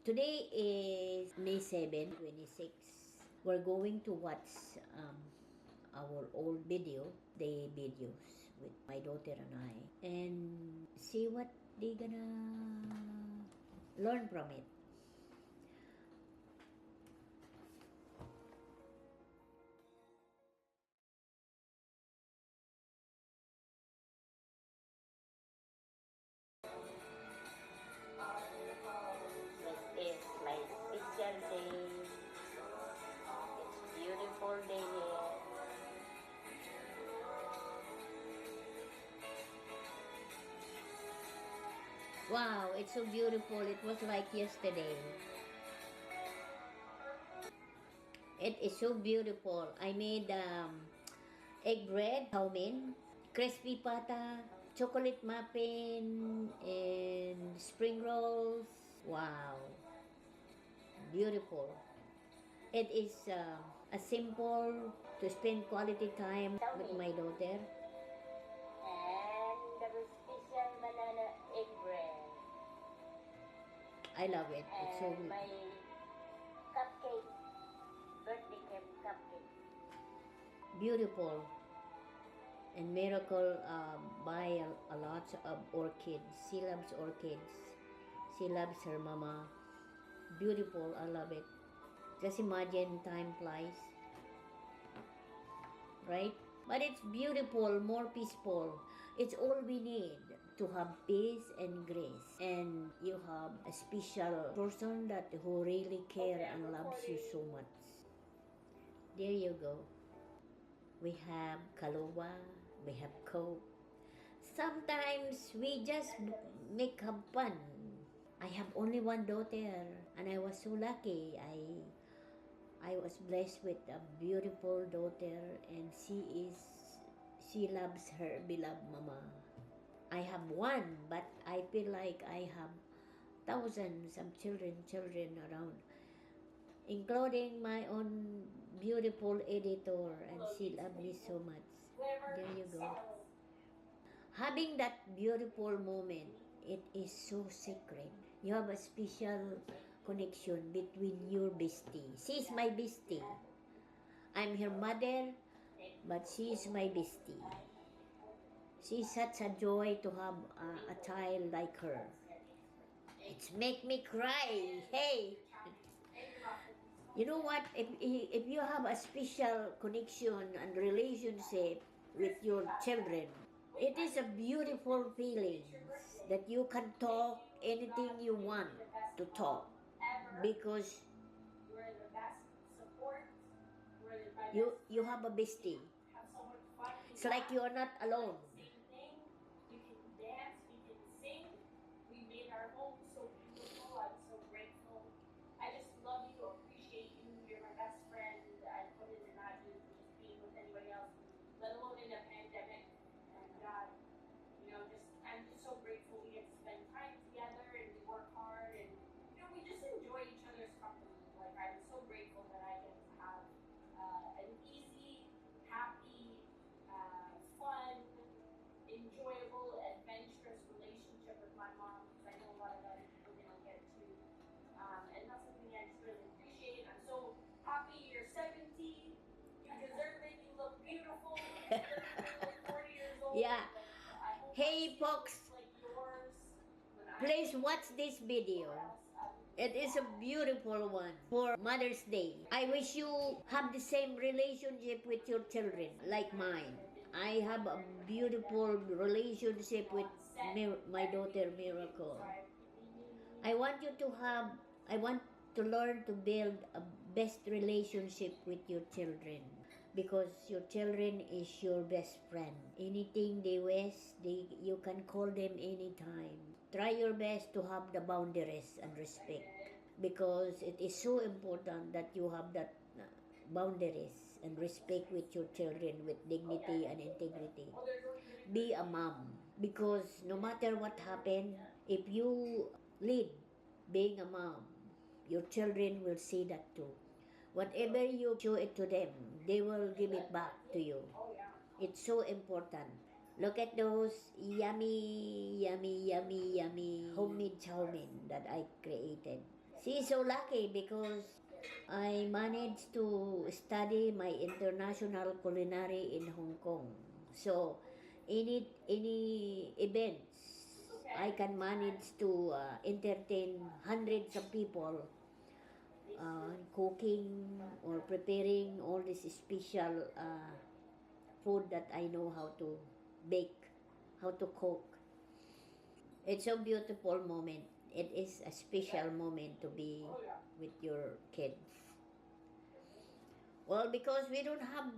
Today is May 7, 26. We're going to watch our old day videos with my daughter and I, and see what they gonna learn from it. This is my special day. It's beautiful day here. Wow, it's so beautiful. It was like yesterday. It is so beautiful. I made egg bread, chow mein, crispy pata, chocolate muffin, and spring rolls. Wow, beautiful. It is a simple to spend quality time with my daughter. And the special banana egg bread. I love it. It's so good. My cupcake, birthday cupcake. Beautiful. And Miracle buy a lot of orchids. She loves orchids. She loves her mama. Beautiful. I love it. Just imagine time flies. Right? But it's beautiful, more peaceful. It's all we need to have peace and grace. And you have a special person that who really care and loves you so much. There you go. We have Kaluwa, we have Coke. Sometimes we just make have fun. I have only one daughter and I was so lucky. I was blessed with a beautiful daughter and she loves her beloved mama. I have one, but I feel like I have thousands of children around, including my own beautiful editor, and she loves me so much. There you go. Having that beautiful moment, it is so sacred. You have a special connection between your bestie. She is my bestie. I'm her mother, but she is my bestie. She's such a joy to have a child like her. It's make me cry. Hey, you know what? If you have a special connection and relationship with your children, it is a beautiful feeling that you can talk anything you want to talk because you have a bestie. It's like you are not alone. You can dance, we can sing. We made our home so beautiful. I'm so grateful. I just love you, appreciate you. You're my best friend. I couldn't imagine just being with anybody else, let alone in a pandemic. And I'm just so grateful we get to spend time together and we work hard and we just enjoy each other's company. Like I'm so grateful that I get to have an easy, happy, fun, enjoyable, adventurous relationship with my mom because I know a lot of other people don't get to. And that's something I just really appreciate. I'm so happy you're 70. You deserve it. You look beautiful. You look 40 years old. Yeah. Hey, folks. Like yours. Please watch this video. It is a beautiful one for Mother's Day. I wish you have the same relationship with your children like mine. I have a beautiful relationship with my daughter Miracle. I want to learn to build a best relationship with your children because your children is your best friend. Anything they wish, you can call them anytime. Try your best to have the boundaries and respect because it is so important that you have that boundaries and respect with your children with dignity and integrity. Be a mom because no matter what happened, if you lead being a mom, your children will see that too. Whatever you show it to them, they will give it back to you. It's so important. Look at those yummy homemade chow mein that I created. She's so lucky because I managed to study my international culinary in Hong Kong. So, any events, I can manage to entertain hundreds of people, cooking or preparing all this special food that I know how to bake, how to cook. It's a beautiful moment. It is a special moment to be with your kids. Well, because we don't have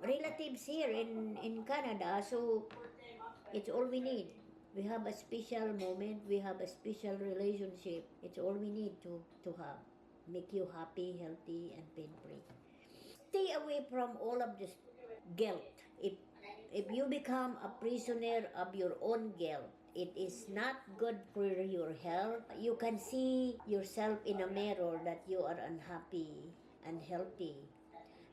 relatives here in Canada, so it's all we need. We have a special moment. We have a special relationship. It's all we need to have. Make you happy, healthy, and pain free. Stay away from all of this guilt. If you become a prisoner of your own guilt, it is not good for your health. You can see yourself in a mirror that you are unhappy, unhealthy,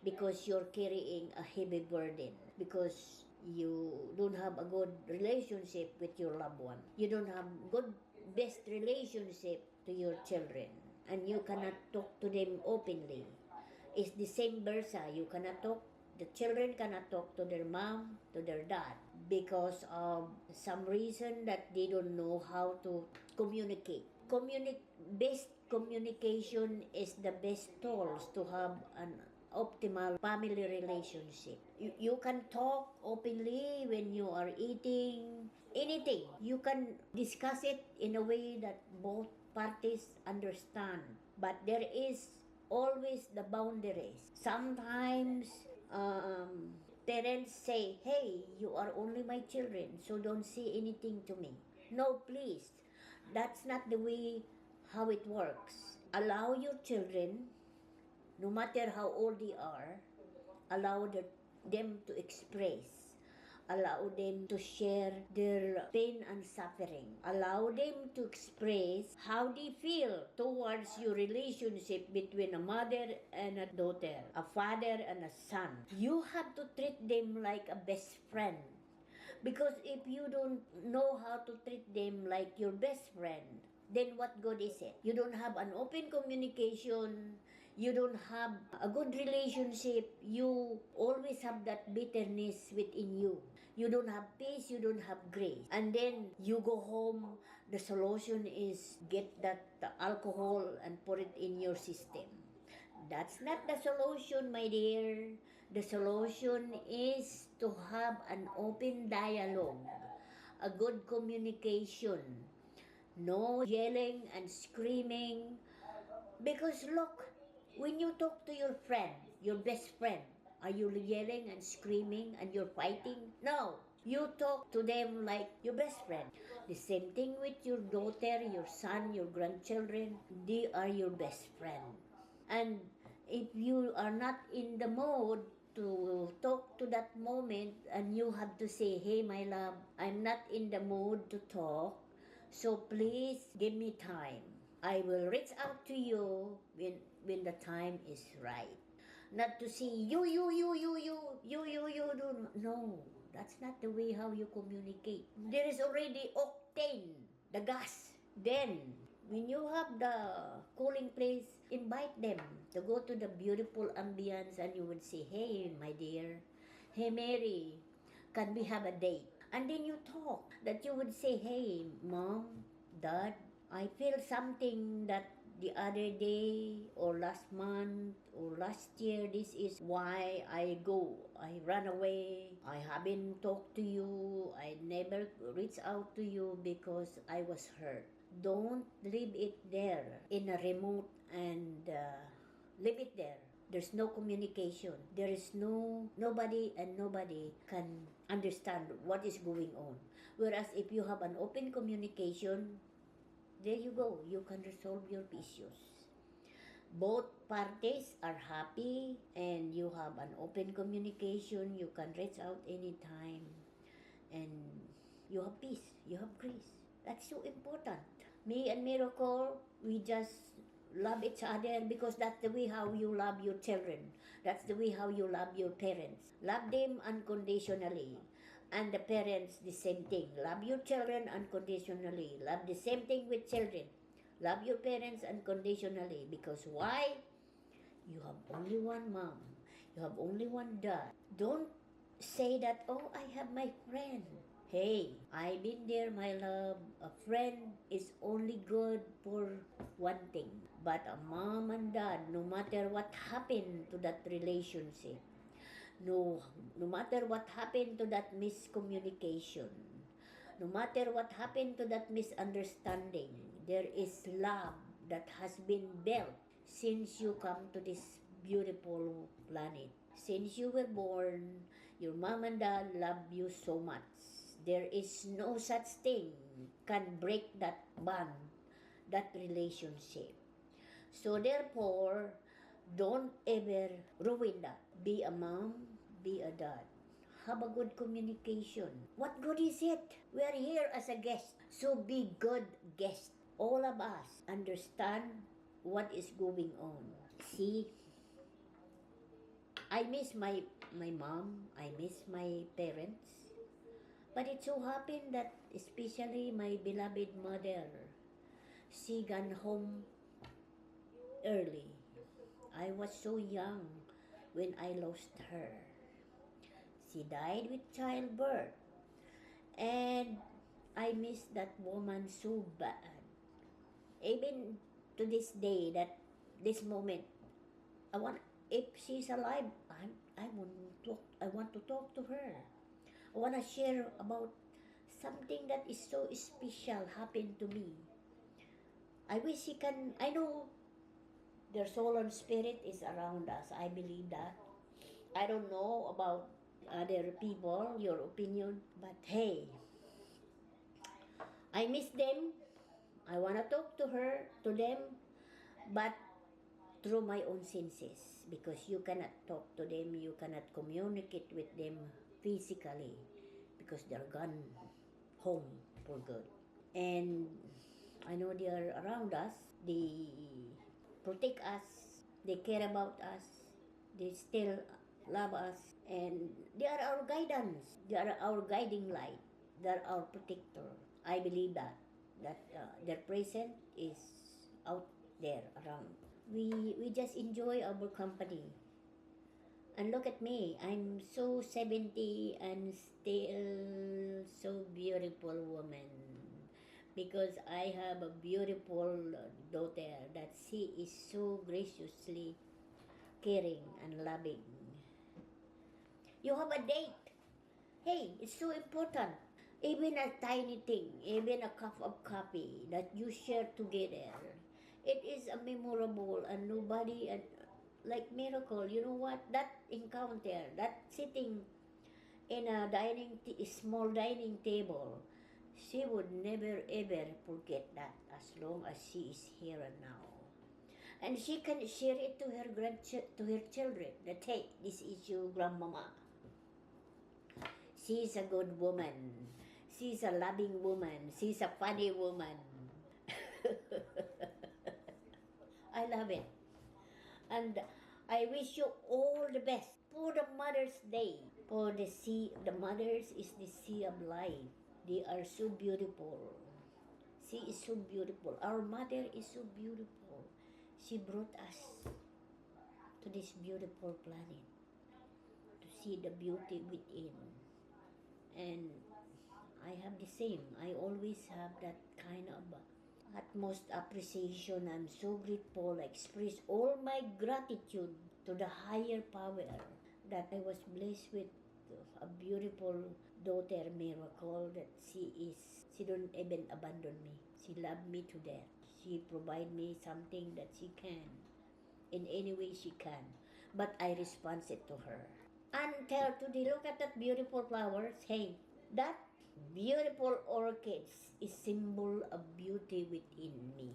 because you're carrying a heavy burden, because you don't have a good relationship with your loved one. You don't have good best relationship to your children, and you cannot talk to them openly. It's the same versa. You cannot talk, the children cannot talk to their mom, to their dad, because of some reason that they don't know how to communicate. Best communication is the best tools to have an optimal family relationship. You can talk openly when you are eating anything. You can discuss it in a way that both parties understand. But there is always the boundaries. Sometimes parents say, hey, you are only my children, so don't say anything to me. No, please. That's not the way how it works. Allow your children, no matter how old they are, allow them to express. Allow them to share their pain and suffering. Allow them to express how they feel towards your relationship between a mother and a daughter, a father and a son. You have to treat them like a best friend. Because if you don't know how to treat them like your best friend, then what good is it? You don't have an open communication, you don't have a good relationship, you always have that bitterness within you. You don't have peace, you don't have grace. And then you go home, the solution is get that alcohol and put it in your system. That's not the solution, my dear. The solution is to have an open dialogue, a good communication, no yelling and screaming. Because look, when you talk to your friend, your best friend, are you yelling and screaming and you're fighting? No. You talk to them like your best friend. The same thing with your daughter, your son, your grandchildren. They are your best friend. And if you are not in the mood to talk to that moment, and you have to say, hey, my love, I'm not in the mood to talk, so please give me time. I will reach out to you when the time is right. Not to say, you, no. That's not the way how you communicate. There is already octane, the gas. Then, when you have the cooling place, invite them to go to the beautiful ambience, and you would say, hey, my dear, hey, Mary, can we have a date? And then you talk, that you would say, hey, mom, dad, I feel something that the other day or last month or last year, this is why I run away, I haven't talked to you, I never reached out to you because I was hurt. Don't leave it there in a remote, and leave it there. There's no communication. There is nobody, and nobody can understand what is going on. Whereas if you have an open communication, there you go. You can resolve your issues. Both parties are happy, and you have an open communication. You can reach out anytime, and you have peace. You have grace. That's so important. Me and Miracle, we just love each other because that's the way how you love your children. That's the way how you love your parents. Love them unconditionally. And the parents, the same thing. Love your children unconditionally. Love the same thing with children. Love your parents unconditionally because why? You have only one mom. You have only one dad. Don't say that, oh, I have my friend. Hey, I've been there, my love. A friend is only good for one thing. But a mom and dad, no matter what happened to that relationship, no matter what happened to that miscommunication, no matter what happened to that misunderstanding, there is love that has been built since you come to this beautiful planet. Since you were born, your mom and dad love you so much. There is no such thing can break that bond, that relationship. So therefore, don't ever ruin that. Be a mom, be a dad. Have a good communication. What good is it? We are here as a guest. So be good guest. All of us understand what is going on. See, I miss my mom. I miss my parents. But it so happened that especially my beloved mother, she gone home early. I was so young when I lost her. She died with childbirth. And I miss that woman so bad. Even to this day, that this moment, I want, if she's alive, I want to talk to her. I want to share about something that is so special happened to me. I wish she can, I know their soul and spirit is around us. I believe that. I don't know about other people, your opinion, but hey, I miss them. I want to talk to her, to them, but through my own senses, because you cannot talk to them, you cannot communicate with them physically because they're gone home for good. And I know they are around us, they protect us, they care about us, they still love us, and they are our guidance, they are our guiding light, they are our protector. I believe that their presence is out there around. We just enjoy our company. And look at me, I'm so 70 and still so beautiful woman. Because I have a beautiful daughter that she is so graciously caring and loving. You have a date. Hey, it's so important. Even a tiny thing, even a cup of coffee that you share together, it is a memorable and nobody like miracle. You know what? That encounter, that sitting in a small dining table, she would never ever forget that as long as she is here and now. And she can share it to her to her children that hey, this is your grandmama. She's a good woman. She's a loving woman. She's a funny woman. I love it. And I wish you all the best for the Mother's Day. For the sea, the mothers is the sea of life. They are so beautiful. She is so beautiful. Our mother is so beautiful. She brought us to this beautiful planet to see the beauty within. And I have the same. I always have that kind of utmost appreciation. I'm so grateful. I express all my gratitude to the higher power that I was blessed with a beautiful daughter miracle that she don't even abandon me. She loved me to death. She provide me something that she can in any way she can. But I respond it to her. Until today, look at that beautiful flowers. Hey, that beautiful orchids is symbol of beauty within me.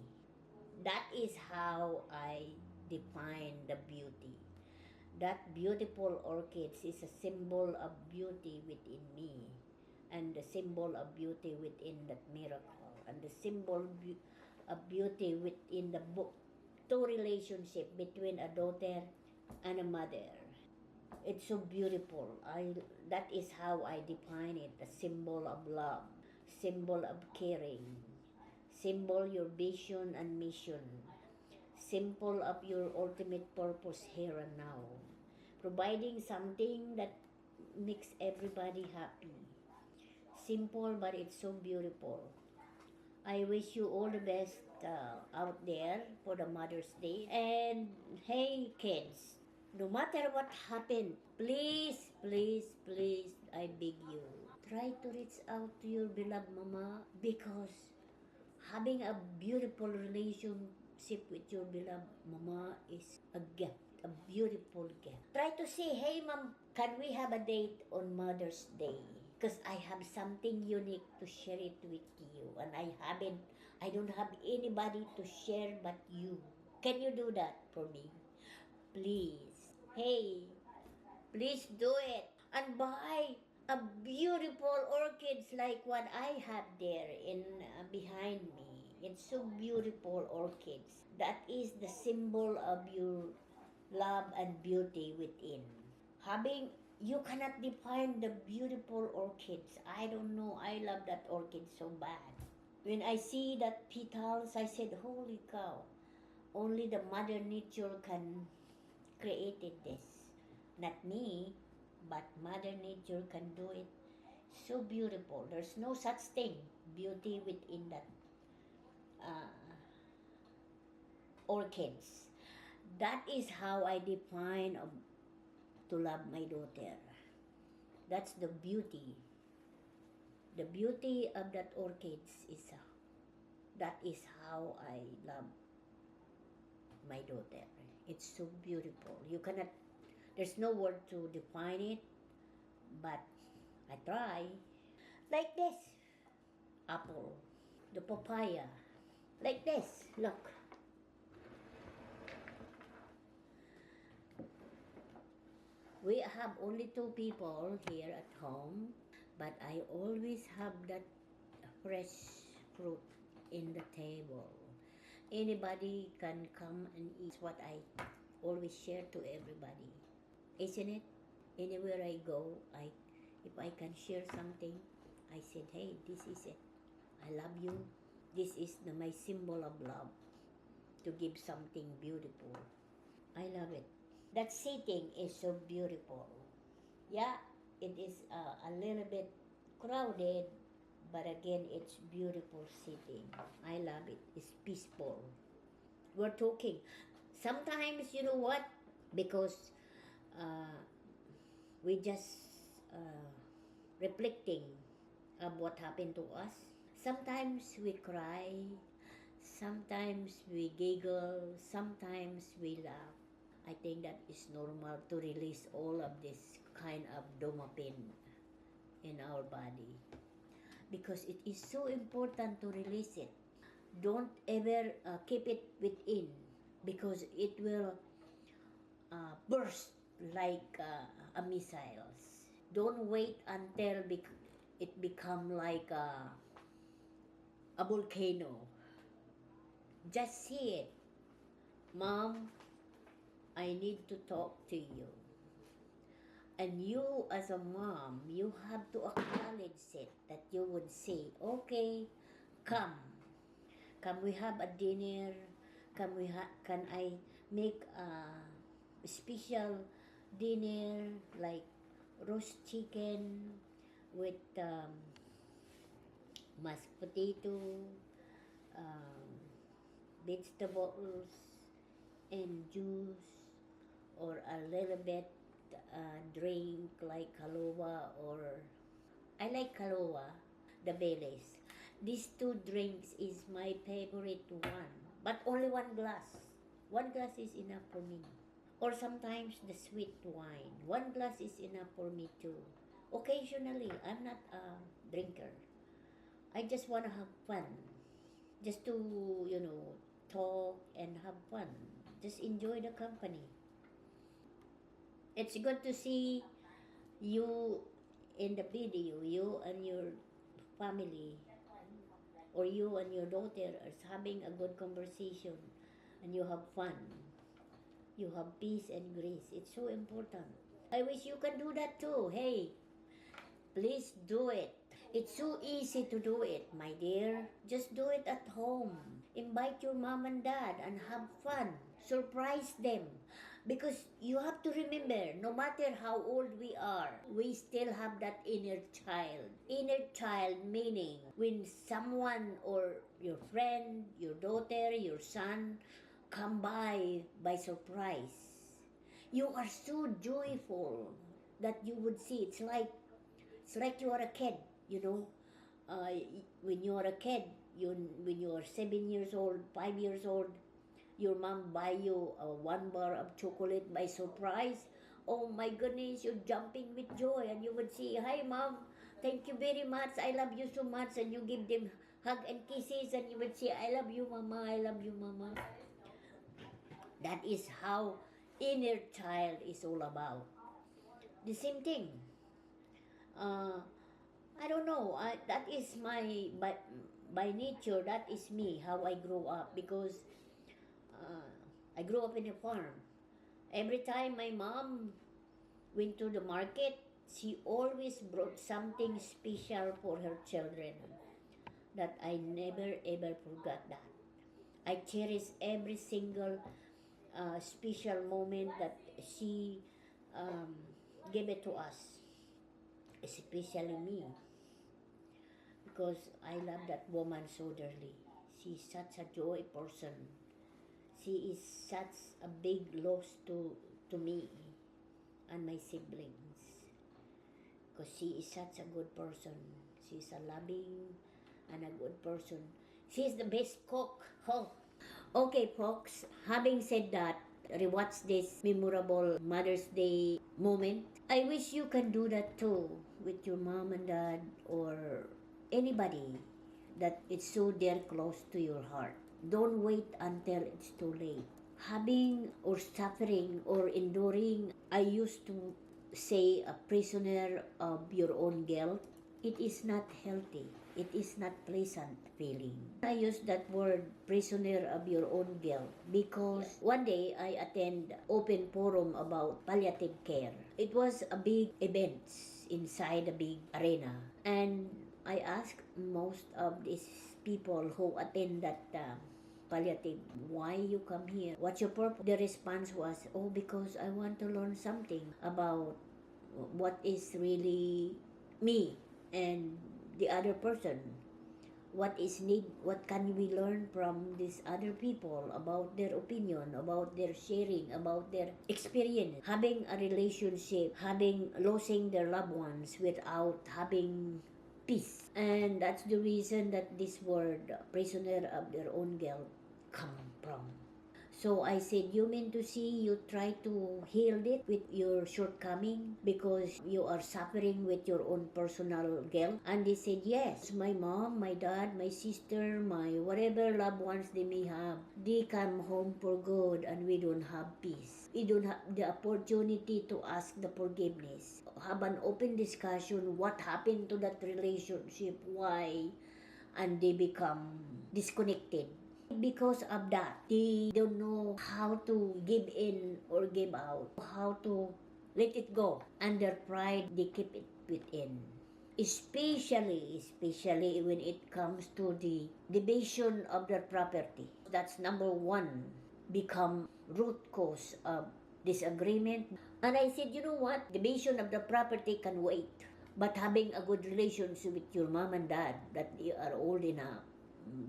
That is how I define the beauty. That beautiful orchids is a symbol of beauty within me, and the symbol of beauty within that miracle, and the symbol of beauty within the book. Two relationship between a daughter and a mother. It's so beautiful. That is how I define it, a symbol of love, symbol of caring, Symbol your vision and mission. Symbol of your ultimate purpose here and now. Providing something that makes everybody happy. Simple, but it's so beautiful. I wish you all the best out there for the Mother's Day. And hey, kids, no matter what happened, please, please, please, I beg you, try to reach out to your beloved mama, because having a beautiful relationship with your beloved mama is a gift, a beautiful gift. Try to say, hey mom, can we have a date on Mother's Day? Because I have something unique to share it with you, and I don't have anybody to share but you. Can you do that for me? Please. Hey, please do it. And buy a beautiful orchids like what I have there in behind me. It's so beautiful orchids. That is the symbol of your love and beauty within. You cannot define the beautiful orchids. I don't know. I love that orchid so bad. When I see that petals, I said, holy cow. Only the Mother Nature can create this. Not me, but Mother Nature can do it so beautiful. There's no such thing, beauty within that uh, orchids. That is how I define to love my daughter. That's the beauty. The beauty of that orchids is that is how I love my daughter. It's so beautiful. There's no word to define it, but I try. Like this, apple, the papaya, like this, look. We have only 2 people here at home, but I always have that fresh fruit in the table. Anybody can come and eat what I always share to everybody. Isn't it? Anywhere I go, if I can share something, I said, hey, this is it. I love you. This is my symbol of love, to give something beautiful. I love it. That sitting is so beautiful. Yeah, it is a little bit crowded, but again, it's beautiful sitting. I love it. It's peaceful. We're talking. Sometimes, you know what? Because we just reflecting of what happened to us. Sometimes we cry, sometimes we giggle, sometimes we laugh. I think that is normal to release all of this kind of dopamine in our body, because it is so important to release it. Don't ever keep it within, because it will burst like a missiles. Don't wait until it become like a volcano. Just see it. Mom, I need to talk to you. And you as a mom, you have to acknowledge it, that you would say, okay, come. Can we have a dinner? Can I make a special dinner like roast chicken with mashed potato, um, vegetables, and juice, or a little bit drink like Kahlua, or I like Kahlua, the Baileys. These 2 drinks is my favorite one, but only 1 glass. 1 glass is enough for me. Or sometimes the sweet wine. 1 glass is enough for me too. Occasionally, I'm not a drinker. I just want to have fun. Just to, talk and have fun. Just enjoy the company. It's good to see you in the video, you and your family, or you and your daughter are having a good conversation, and you have fun. You have peace and grace. It's so important. I wish you can do that too. Hey, please do it. It's so easy to do it, my dear. Just do it at home. Invite your mom and dad and have fun. Surprise them. Because you have to remember, no matter how old we are, we still have that inner child. Inner child meaning when someone or your friend, your daughter, your son come by surprise. You are so joyful that you would see it's like you are a kid, you know. Uh, when you are a kid, when you are 7 years old, 5 years old, your mom buy you one bar of chocolate by surprise. Oh my goodness, you're jumping with joy, and you would say, "Hi, mom, thank you very much. I love you so much," and you give them hug and kisses, and you would say, "I love you, mama. I love you, mama." That is how inner child is all about. The same thing. Uh, I don't know. That is my by nature. That is me. How I grew up because uh, I grew up in a farm. Every time my mom went to the market, she always brought something special for her children. That I never ever forgot that. I cherish every single special moment that she um, gave it to us, especially me, because I love that woman so dearly. She's such a joy person. She is such a big loss to me and my siblings because she is such a good person. She's a loving and a good person. She's the best cook. Oh. Okay, folks, having said that, rewatch this memorable Mother's Day moment. I wish you can do that too with your mom and dad or anybody that it's so dear close to your heart. Don't wait until it's too late. Having or suffering or enduring, I used to say, a prisoner of your own guilt. It is not healthy. It is not pleasant feeling. I use that word, prisoner of your own guilt, because one day I attend open forum about palliative care. It was a big event inside a big arena, and I asked most of these people who attend that palliative, why you come here? What's your purpose? The response was, oh, because I want to learn something about what is really me and the other person. What is need? What can we learn from these other people about their opinion, about their sharing, about their experience, having a relationship, having losing their loved ones without having peace. And that's the reason that this word, prisoner of their own guilt, come from. So I said, you mean to see you try to heal it with your shortcoming because you are suffering with your own personal guilt? And they said, yes, my mom, my dad, my sister, my whatever loved ones they may have, they come home for good and we don't have peace. We don't have the opportunity to ask the forgiveness. Have an open discussion, what happened to that relationship, why, and they become disconnected. Because of that, they don't know how to give in or give out, how to let it go. Under pride, they keep it within. Especially when it comes to the division of their property. That's number one, become root cause of disagreement. And I said, you know what? Division of the property can wait. But having a good relationship with your mom and dad that they are old enough,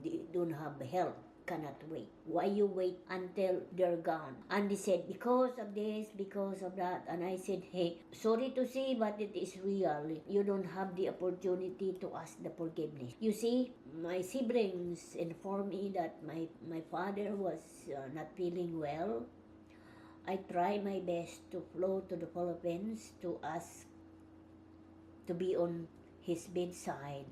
they don't have health, cannot wait. Why you wait until they're gone? And they said, because of this, because of that. And I said, hey, sorry to say, but it is real. You don't have the opportunity to ask the forgiveness. You see, my siblings informed me that my father was not feeling well. I try my best to flow to the Philippines to ask to be on his bedside,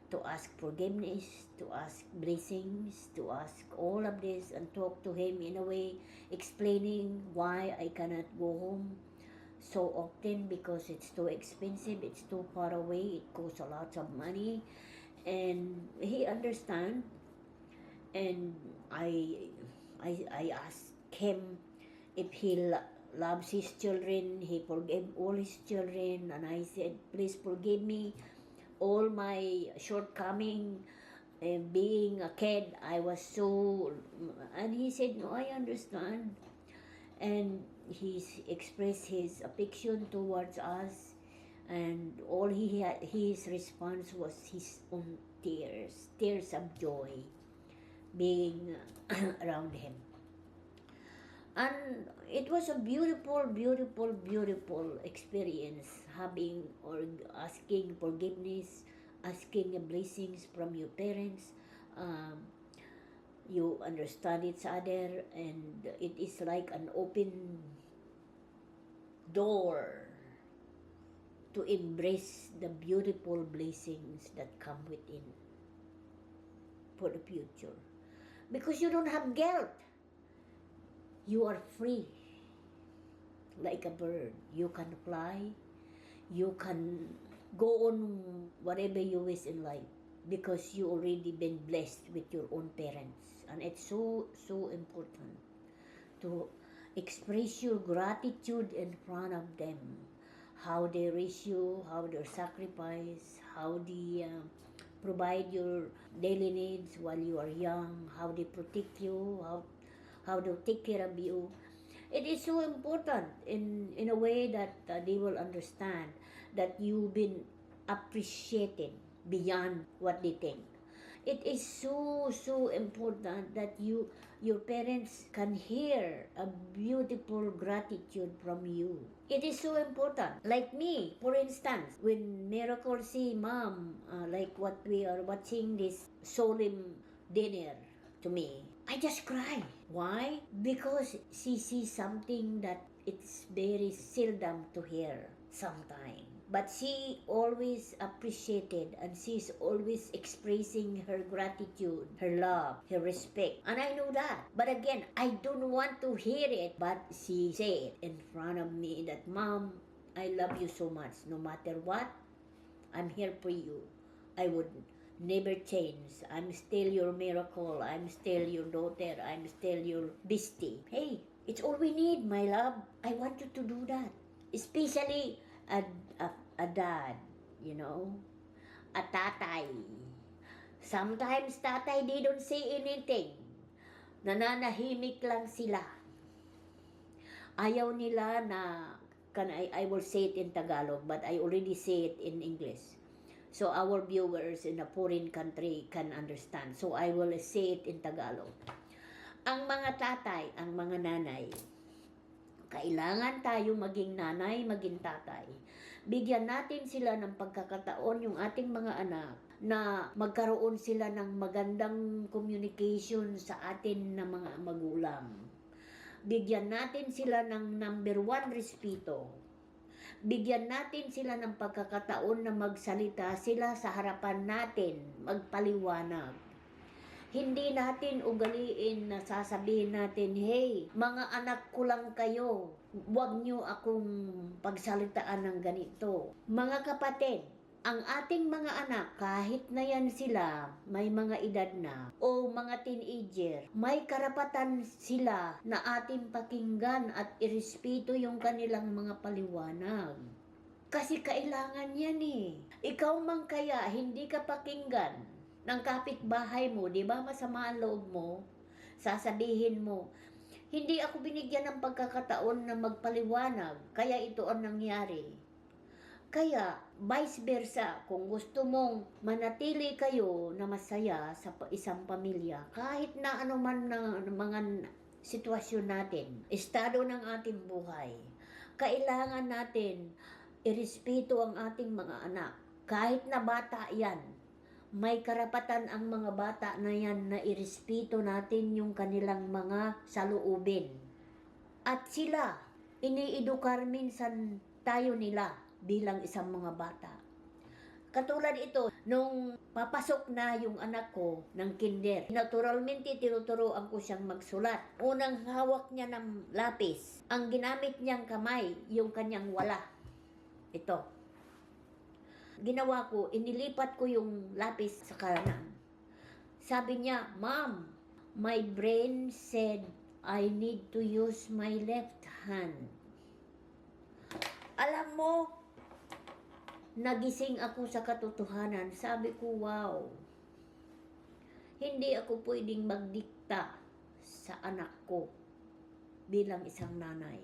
to ask forgiveness, to ask blessings, to ask all of this and talk to him in a way explaining why I cannot go home so often because it's too expensive, it's too far away, it costs a lot of money, and he understand. And I asked him if he loves his children, he forgave all his children, and I said, please forgive me all my shortcoming, being a kid, I was so, and he said, no, I understand. And he expressed his affection towards us, and all he had, his response was his own tears of joy being around him. And it was a beautiful experience, having or asking forgiveness, asking blessings from your parents. You understand each other, and it is like an open door to embrace the beautiful blessings that come within for the future. Because you don't have guilt. You are free. Like a bird. You can fly. You can go on whatever you wish in life. Because you already been blessed with your own parents. And it's so important to express your gratitude in front of them. How they raise you, how they sacrifice, how they provide your daily needs while you are young, how they protect you, how they take care of you. It is so important in a way that they will understand that you've been appreciated beyond what they think. It is so important that your parents can hear a beautiful gratitude from you. It is so important. Like me, for instance, when Miracle see mom, like what we are watching this solemn dinner to me, I just cry. Why? Because she sees something that it's very seldom to hear sometimes. But she always appreciated, and she's always expressing her gratitude, her love, her respect. And I know that. But again, I don't want to hear it. But she said in front of me that, Mom, I love you so much. No matter what, I'm here for you. I would never change. I'm still your miracle. I'm still your daughter. I'm still your bestie. Hey, it's all we need, my love. I want you to do that. Especially a dad, you know, a tatay. Sometimes tatay, they don't say anything. Nananahimik lang sila. Ayaw nila na, I will say it in Tagalog, but I already say it in English. So our viewers in a foreign country can understand. So I will say it in Tagalog. Ang mga tatay, ang mga nanay, kailangan tayo maging nanay, maging tatay. Bigyan natin sila ng pagkakataon, yung ating mga anak, na magkaroon sila ng magandang communication sa atin na mga magulang. Bigyan natin sila ng number 1, respeto. Bigyan natin sila ng pagkakataon na magsalita sila sa harapan natin, magpaliwanag. Hindi natin ugaliin na sasabihin natin, hey, mga anak ko lang kayo, huwag nyo akong pagsalitaan ng ganito. Mga kapatid, ang ating mga anak, kahit na yan sila, may mga edad na, o mga teenager, may karapatan sila na ating pakinggan at irespeto yung kanilang mga paliwanag. Kasi kailangan yan eh. Ikaw man kaya, hindi ka pakinggan ng kapitbahay mo, di ba masama ang loob mo? Sasabihin mo, hindi ako binigyan ng pagkakataon na magpaliwanag, kaya ito ang nangyari. Kaya, vice versa, kung gusto mong manatili kayo na masaya sa isang pamilya, kahit na anuman na mga sitwasyon natin, estado ng ating buhay, kailangan natin irespeto ang ating mga anak. Kahit na bata yan, may karapatan ang mga bata na yan na irespeto natin yung kanilang mga saloobin. At sila, iniedukar minsan tayo nila bilang isang mga bata. Katulad ito, nung papasok na yung anak ko ng kinder, naturalmente tinuturoan ko siyang magsulat. Unang hawak niya ng lapis, ang ginamit niyang kamay, yung kanyang wala. Ito. Ginawa ko, inilipat ko yung lapis sa kanan. Sabi niya, Mom, my brain said I need to use my left hand. Alam mo, nagising ako sa katotohanan. Sabi ko, wow, hindi ako pwedeng magdikta sa anak ko bilang isang nanay.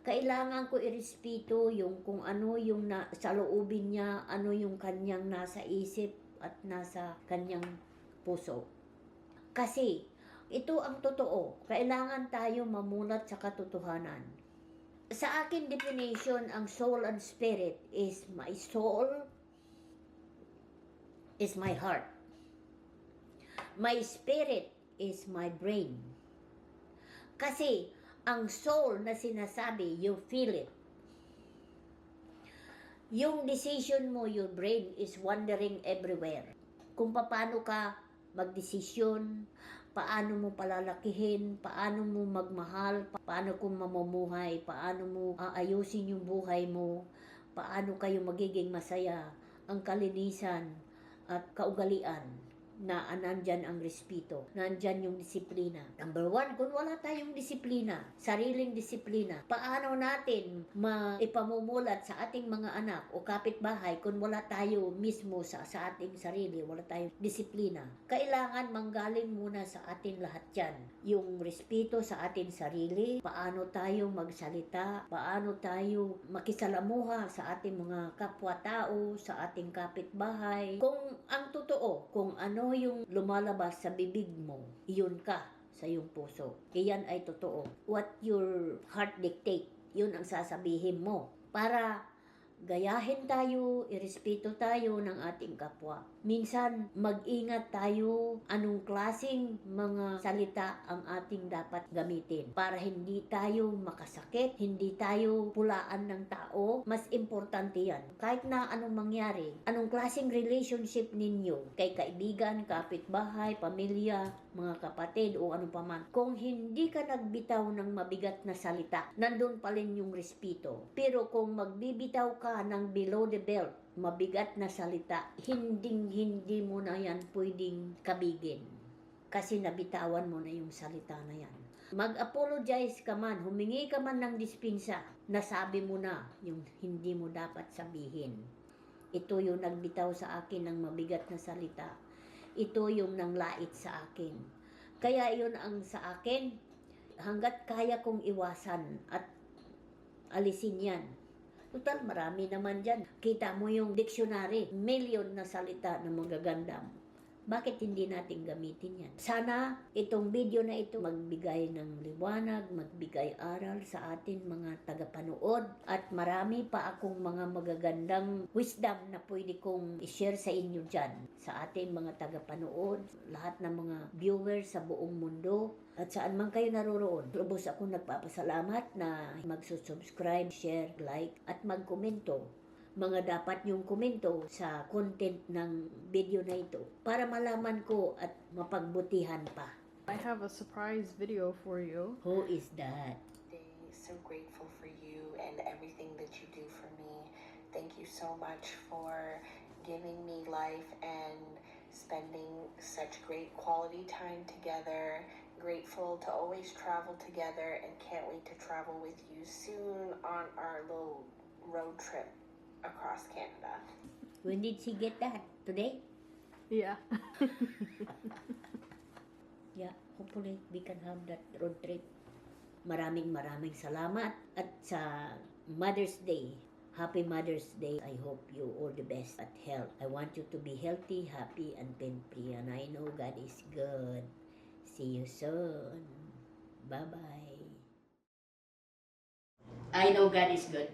Kailangan ko irespeto yung kung ano yung sa loobin niya, ano yung kanyang nasa isip at nasa kanyang puso. Kasi ito ang totoo. Kailangan tayo mamulat sa katotohanan. Sa akin definition, ang soul and spirit is my soul is my heart. My spirit is my brain. Kasi ang soul na sinasabi, you feel it. Yung decision mo, your brain is wandering everywhere. Kung paano ka magdesisyon, paano mo palalakihin, paano mo magmahal, paano kung mamumuhay, paano mo aayusin yung buhay mo, paano kayo magiging masaya, ang kalinisan at kaugalian na nandyan ang respeto, nandyan yung disiplina. Number one, kung wala tayong disiplina, sariling disiplina, paano natin maipamumulat sa ating mga anak o kapitbahay kung wala tayo mismo sa ating sarili, wala tayong disiplina? Kailangan manggaling muna sa atin lahat yan. Yung respeto sa ating sarili, paano tayo magsalita, paano tayo makisalamuha sa ating mga kapwa-tao, sa ating kapitbahay. Kung ang totoo, kung ano yung lumalabas sa bibig mo, iyon ka sa iyong puso. Iyan ay totoo. What your heart dictate, yun ang sasabihin mo. Para gayahin tayo, irespeto tayo ng ating kapwa. Minsan, mag-ingat tayo anong klaseng mga salita ang ating dapat gamitin para hindi tayo makasakit, hindi tayo pulaan ng tao. Mas importante yan. Kahit na anong mangyari, anong klaseng relationship ninyo kay kaibigan, kapitbahay, pamilya, mga kapatid o ano paman. Kung hindi ka nagbitaw ng mabigat na salita, nandun pa rin yung respeto. Pero kung magbibitaw ka ng below the belt, mabigat na salita, hindi mo na yan pwedeng kabigin. Kasi nabitawan mo na yung salita na yan. Mag-apologize ka man, humingi ka man ng dispensa, nasabi mo na yung hindi mo dapat sabihin. Ito yung nagbitaw sa akin ng mabigat na salita. Ito yung nanglait sa akin. Kaya yun ang sa akin, hanggat kaya kong iwasan at alisin yan. Total, marami naman dyan. Kita mo yung dictionary, million na salita na magaganda. Bakit hindi natin gamitin yan? Sana itong video na ito magbigay ng liwanag, magbigay aral sa atin mga tagapanood at marami pa akong mga magagandang wisdom na pwede kong i-share sa inyo dyan sa ating mga tagapanood, lahat ng mga viewers sa buong mundo at saan man kayo naroroon. Lubos ako nagpapasalamat na magsusubscribe, share, like at magkomento. Mga dapat yung komento sa content ng video na ito para malaman ko at mapagbutihan pa. I have a surprise video for you. Who is that? So grateful for you and everything that you do for me. Thank you so much for giving me life and spending such great quality time together. Grateful to always travel together and can't wait to travel with you soon on our little road trip across Canada. When did she get that? Today? Yeah. Yeah, hopefully we can have that road trip. Maraming salamat at sa Mother's Day. Happy Mother's Day. I hope you all the best at health. I want you to be healthy, happy, and pain-free. And I know God is good. See you soon. Bye-bye. I know God is good.